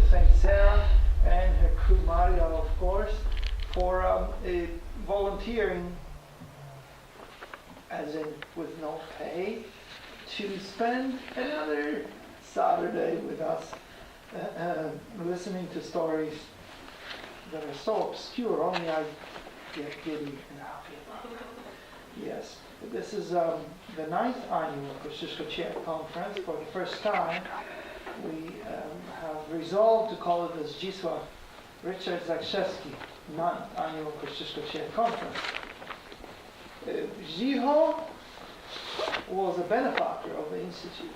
thank Sarah and her crew, Maria, of course, for volunteering, as in with no pay, to spend another Saturday with us, listening to stories that are so obscure, only I get giddy. Yes, this is the 9th annual Kosciuszko Czech Conference. For the first time, we have resolved to call it the Zdzislaw Richard Zakrzewski 9th annual Kosciuszko Czech Conference. Zdzislaw was a benefactor of the Institute.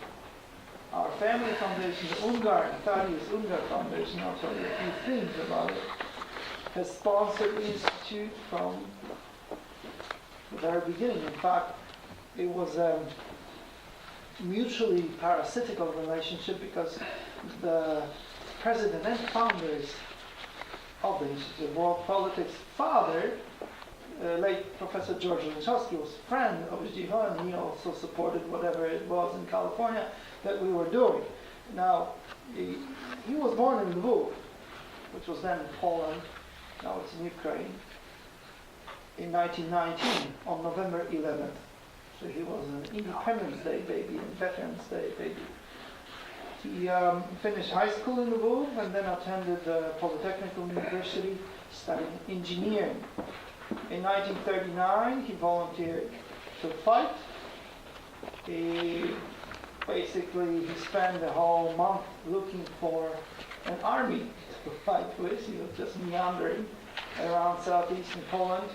Our family foundation, the Thaddeus Ungar Foundation, I'll tell you a few things about it, has sponsored the Institute from the very beginning. In fact, it was a mutually parasitical relationship because the president and founders of the Institute of World Politics father, late Professor George Zdzislaw, was a friend of Zdzislaw, and he also supported whatever it was in California that we were doing. Now, he was born in Lviv, which was then in Poland, now it's in Ukraine, in 1919, on November 11th. So he was an Independence Day baby and Veterans Day baby. He finished high school in Lviv and then attended the Polytechnical University studying engineering. In 1939, he volunteered to fight. He spent the whole month looking for an army to fight with. He was just meandering around southeastern Poland.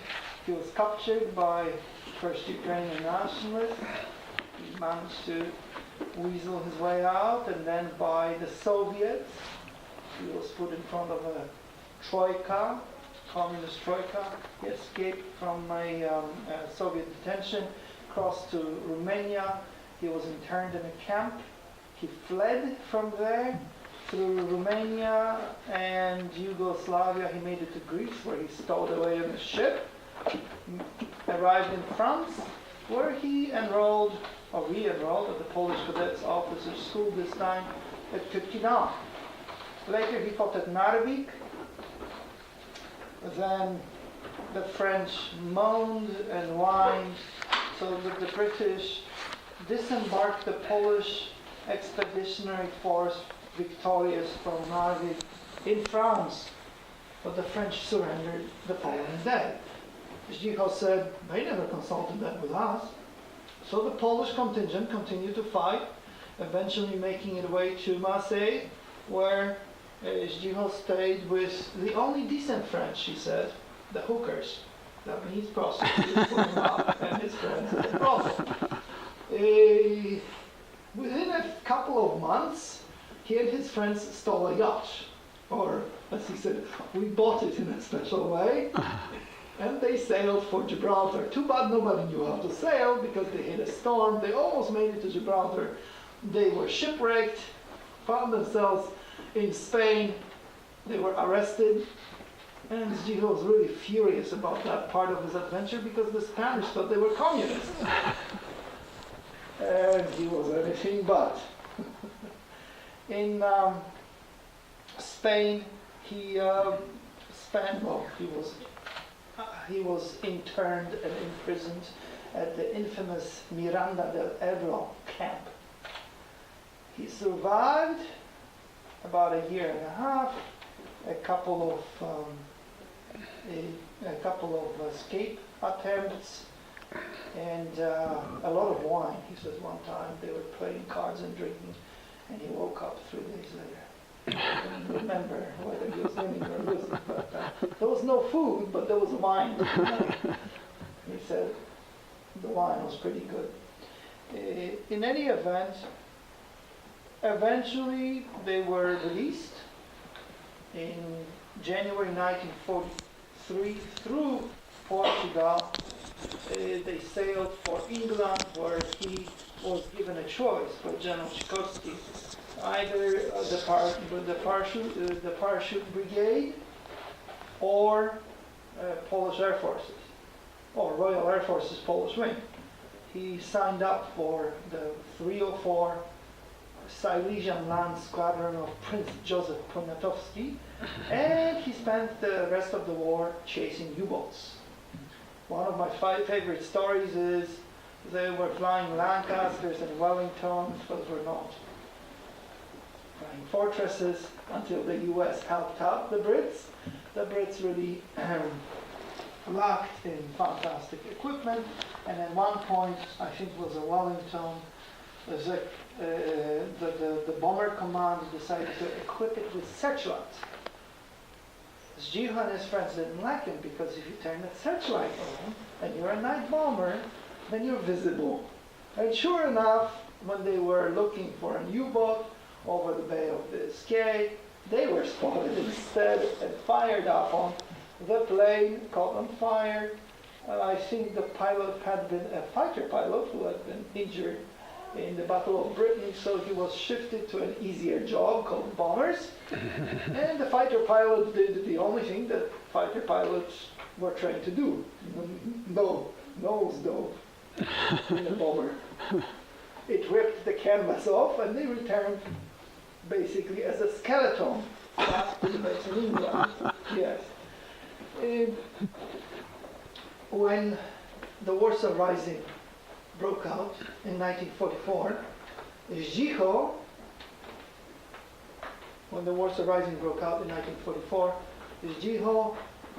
He was captured by first Ukrainian nationalists. He managed to weasel his way out, and then by the Soviets. He was put in front of a troika, communist troika. He escaped from a Soviet detention, crossed to Romania. He was interned in a camp. He fled from there through Romania and Yugoslavia. He made it to Greece, where he stowed away on a ship. Arrived in France, where he enrolled, or re-enrolled, at the Polish Cadets Officers School, this time at Kutkinov. Later he fought at Narvik. Then the French moaned and whined, so that the British disembarked the Polish expeditionary force victorious from Narvik in France, but the French surrendered the following day. Zdzislaw said, they never consulted that with us. So the Polish contingent continued to fight, eventually making its way to Marseille, where Zdzislaw stayed with the only decent French, he said, the hookers. That means prostitutes, putting up, and his friends at the brothel. Within a couple of months, he and his friends stole a yacht. Or, as he said, we bought it in a special way. And they sailed for Gibraltar. Too bad nobody knew how to sail because they hit a storm. They almost made it to Gibraltar. They were shipwrecked, found themselves in Spain. They were arrested. And Zdzislaw was really furious about that part of his adventure because the Spanish thought they were communists. And he was anything but. In Spain, he was interned and imprisoned at the infamous Miranda del Ebro camp. He survived about a year and a half, a couple of escape attempts, and a lot of wine. He says one time they were playing cards and drinking, and he woke up 3 days later. I don't remember whether he was winning or losing, but there was no food, but there was wine. He said the wine was pretty good. In any event, eventually they were released in January 1943 through Portugal. They sailed for England, where he was given a choice by General Kosciuszko. Either the parachute brigade or Polish Air Forces, or Royal Air Forces Polish wing. He signed up for the 304 Silesian Land Squadron of Prince Joseph Poniatowski, and he spent the rest of the war chasing U-boats. One of my favorite stories is they were flying Lancasters and Wellingtons, those were not flying fortresses, until the US helped out the Brits. The Brits really lacked in fantastic equipment, and at one point, I think it was a Wellington, the bomber command decided to equip it with searchlights. Zdzislaw and his friends didn't like him because if you turn the searchlight on and you're a night bomber, then you're visible. And sure enough, when they were looking for a U-boat over the Bay of Biscay, they were spotted instead and fired up on. The plane caught on fire. I think the pilot had been a fighter pilot who had been injured in the Battle of Britain, so he was shifted to an easier job called bombers. And the fighter pilot did the only thing that fighter pilots were trained to do. Nose dove in a bomber. It ripped the canvas off and they returned basically as a skeleton back to the base in England. Yes. When the Warsaw Rising broke out in 1944, Zdzislaw, when the Warsaw Rising broke out in 1944, Zdzislaw,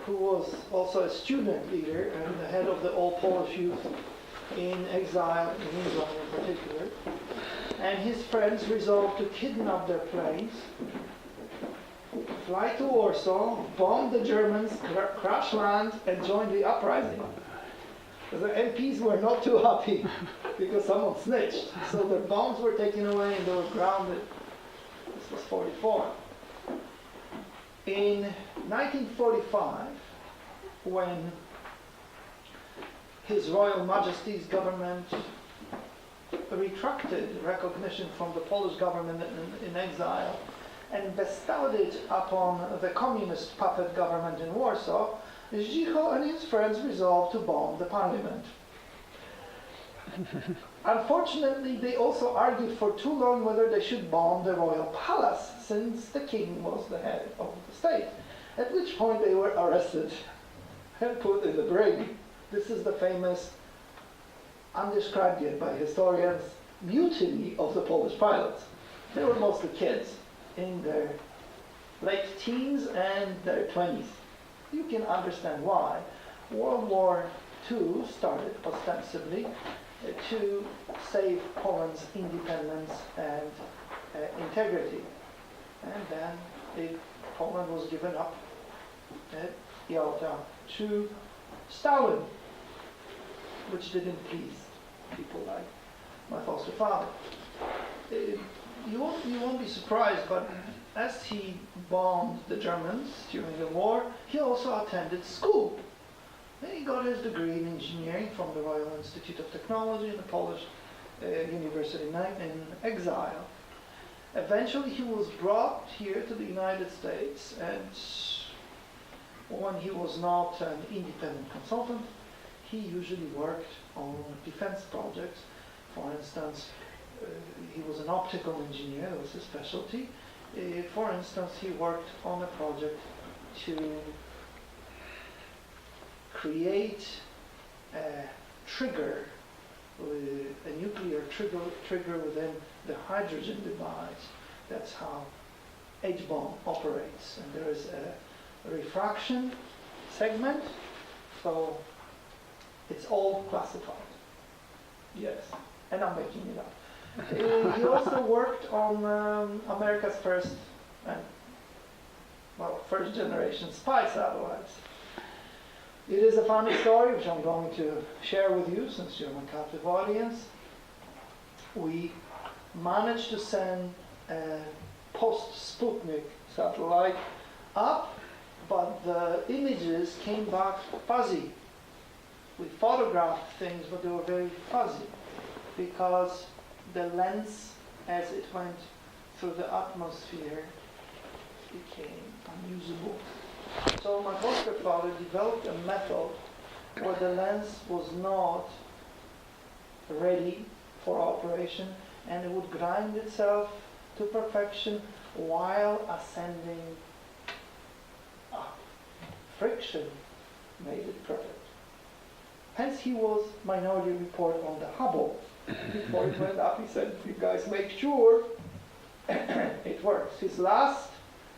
who was also a student leader and the head of the All Polish Youth in exile in England in particular, and his friends resolved to kidnap their planes, fly to Warsaw, bomb the Germans, crash land, and join the uprising. The MPs were not too happy because someone snitched. So their bombs were taken away and they were grounded. This was 44. In 1945, when His Royal Majesty's government retracted recognition from the Polish government in exile and bestowed it upon the communist puppet government in Warsaw, Zdzislaw and his friends resolved to bomb the parliament. Unfortunately, they also argued for too long whether they should bomb the royal palace, since the king was the head of the state, at which point they were arrested and put in the brig. This is the famous, undescribed yet by historians, mutiny of the Polish pilots. They were mostly kids in their late teens and their 20s. You can understand why. World War II started ostensibly to save Poland's independence and integrity. And then Poland was given up at Yalta to Stalin, which didn't please people like my foster father. You won't be surprised, but as he bombed the Germans during the war, he also attended school. Then he got his degree in engineering from the Royal Institute of Technology in the Polish University in exile. Eventually he was brought here to the United States, and when he was not an independent consultant, he usually worked on defense projects. For instance, he was an optical engineer, that was his specialty. For instance, he worked on a project to create a trigger, a nuclear trigger within the hydrogen device. That's how H-bomb operates. And there is a refraction segment, so it's all classified. Yes, and I'm making it up. He also worked on America's first generation spy satellites. It is a funny story which I'm going to share with you since you're my captive audience. We managed to send a post-Sputnik satellite up, but the images came back fuzzy. We photographed things, but they were very fuzzy because the lens, as it went through the atmosphere, became unusable. So my foster father developed a method where the lens was not ready for operation, and it would grind itself to perfection while ascending up. Friction made it perfect. Hence he was Minority Report on the Hubble. Before it went up, he said, you guys make sure it works. His last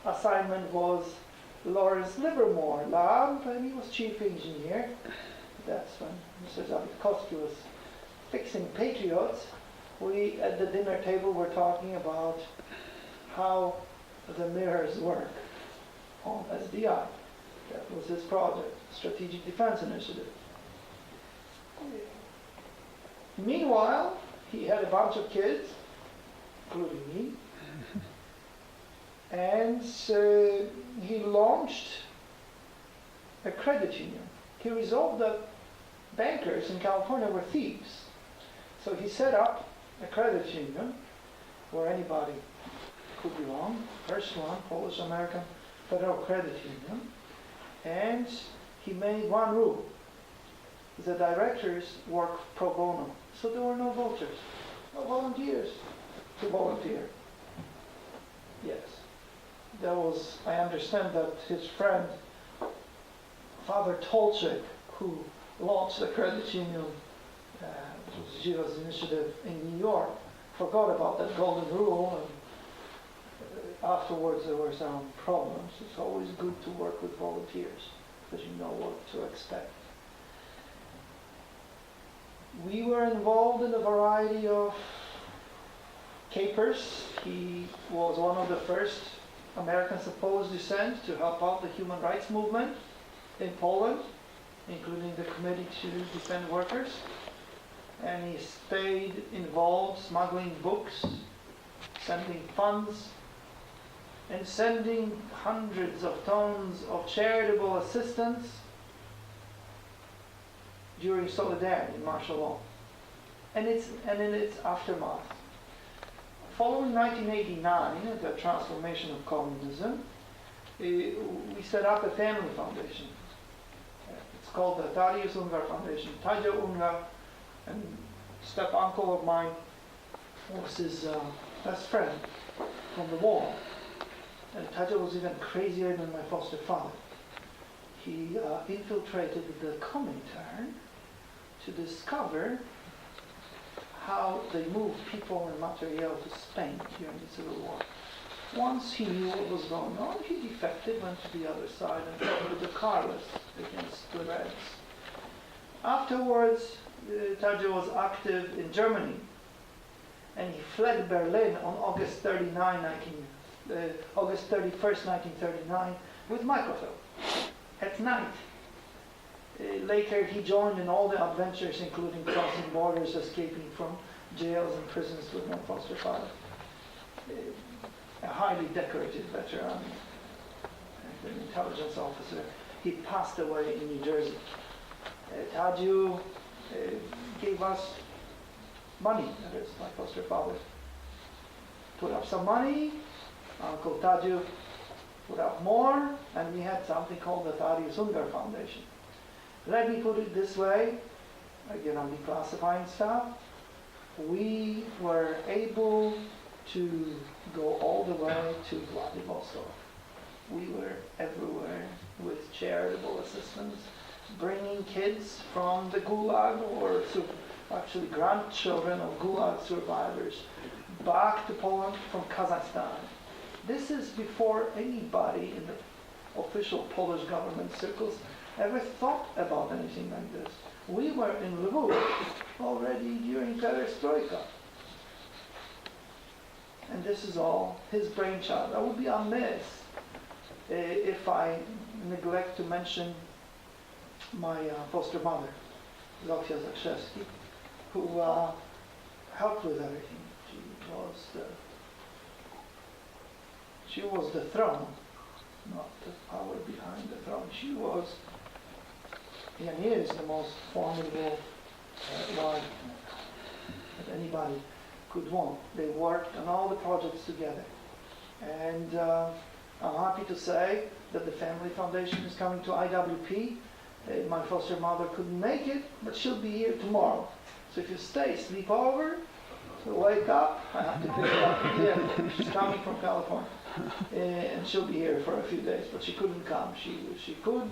assignment was Lawrence Livermore Lab, and he was chief engineer. That's when Mr. Zakrzewski was fixing Patriots. We, at the dinner table, were talking about how the mirrors work on SDI. That was his project, Strategic Defense Initiative. Meanwhile, he had a bunch of kids, including me, and he launched a credit union. He resolved that bankers in California were thieves. So he set up a credit union where anybody could belong. First one, Polish-American Federal Credit Union. And he made one rule. The directors work pro bono. So there were no voters, no volunteers to volunteer. Yes. There was, I understand that his friend, Father Tolchek, who launched the credit union, Zdzisław's initiative in New York, forgot about that golden rule, and afterwards there were some problems. It's always good to work with volunteers, because you know what to expect. We were involved in a variety of capers. He was one of the first Americans of Polish descent to help out the human rights movement in Poland, including the Committee to Defend Workers. And he stayed involved, smuggling books, sending funds, and sending hundreds of tons of charitable assistance during Solidarity, martial law, and in its aftermath. Following 1989, the transformation of communism, we set up a family foundation. It's called the Tadeusz Ungar Foundation. Tadzio Ungar, and step-uncle of mine, was his best friend from the war. And Tadzio was even crazier than my foster father. He infiltrated the Comintern to discover how they moved people and material to Spain during the Civil War. Once he knew what was going on, he defected, went to the other side, and fought with the Carlists against the Reds. Afterwards, Tadzio was active in Germany, and he fled Berlin on August 31st, 1939, with microfilm at night. Later, he joined in all the adventures, including crossing borders, escaping from jails and prisons with my foster father. A highly decorated veteran, an intelligence officer. He passed away in New Jersey. Tadzio gave us money, that is, my foster father. Put up some money, Uncle Tadzio put up more, and we had something called the Tadeusz Ungar Foundation. Let me put it this way, again I'm declassifying stuff. We were able to go all the way to Vladivostok. We were everywhere with charitable assistance, bringing kids from the Gulag, or actually grandchildren of Gulag survivors, back to Poland from Kazakhstan. This is before anybody in the official Polish government circles ever thought about anything like this. We were in Lviv already during Perestroika. And this is all his brainchild. I would be amiss if I neglect to mention my foster mother, Zofia Zakrzewski, who helped with everything. She was the throne, not the power behind the throne. She was, and is, the most formidable wife that anybody could want. They worked on all the projects together. And I'm happy to say that the Family Foundation is coming to IWP. My foster mother couldn't make it, but she'll be here tomorrow. So if you stay, sleep over, So wake up, I have to pick her up at the airport. She's coming from California. And she'll be here for a few days, but she couldn't come. She could.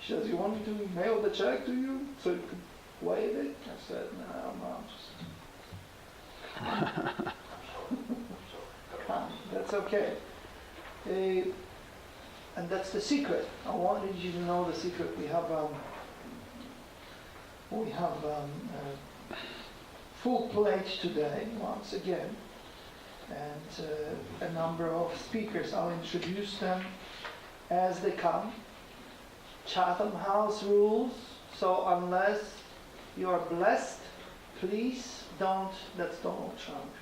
She says, you want me to mail the check to you so you could waive it? I said, no, Mom, just come. That's okay. And that's the secret. I wanted you to know the secret. We have full plate today, once again, and a number of speakers. I'll introduce them as they come. Chatham House rules. So unless you are blessed, please don't. That's Donald Trump.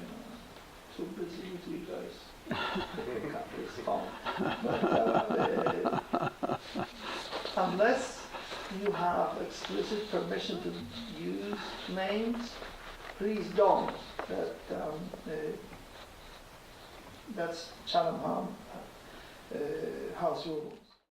Too busy with you guys. Pick up his phone. But, unless you have explicit permission to use names, please don't. That's Chatham House rules.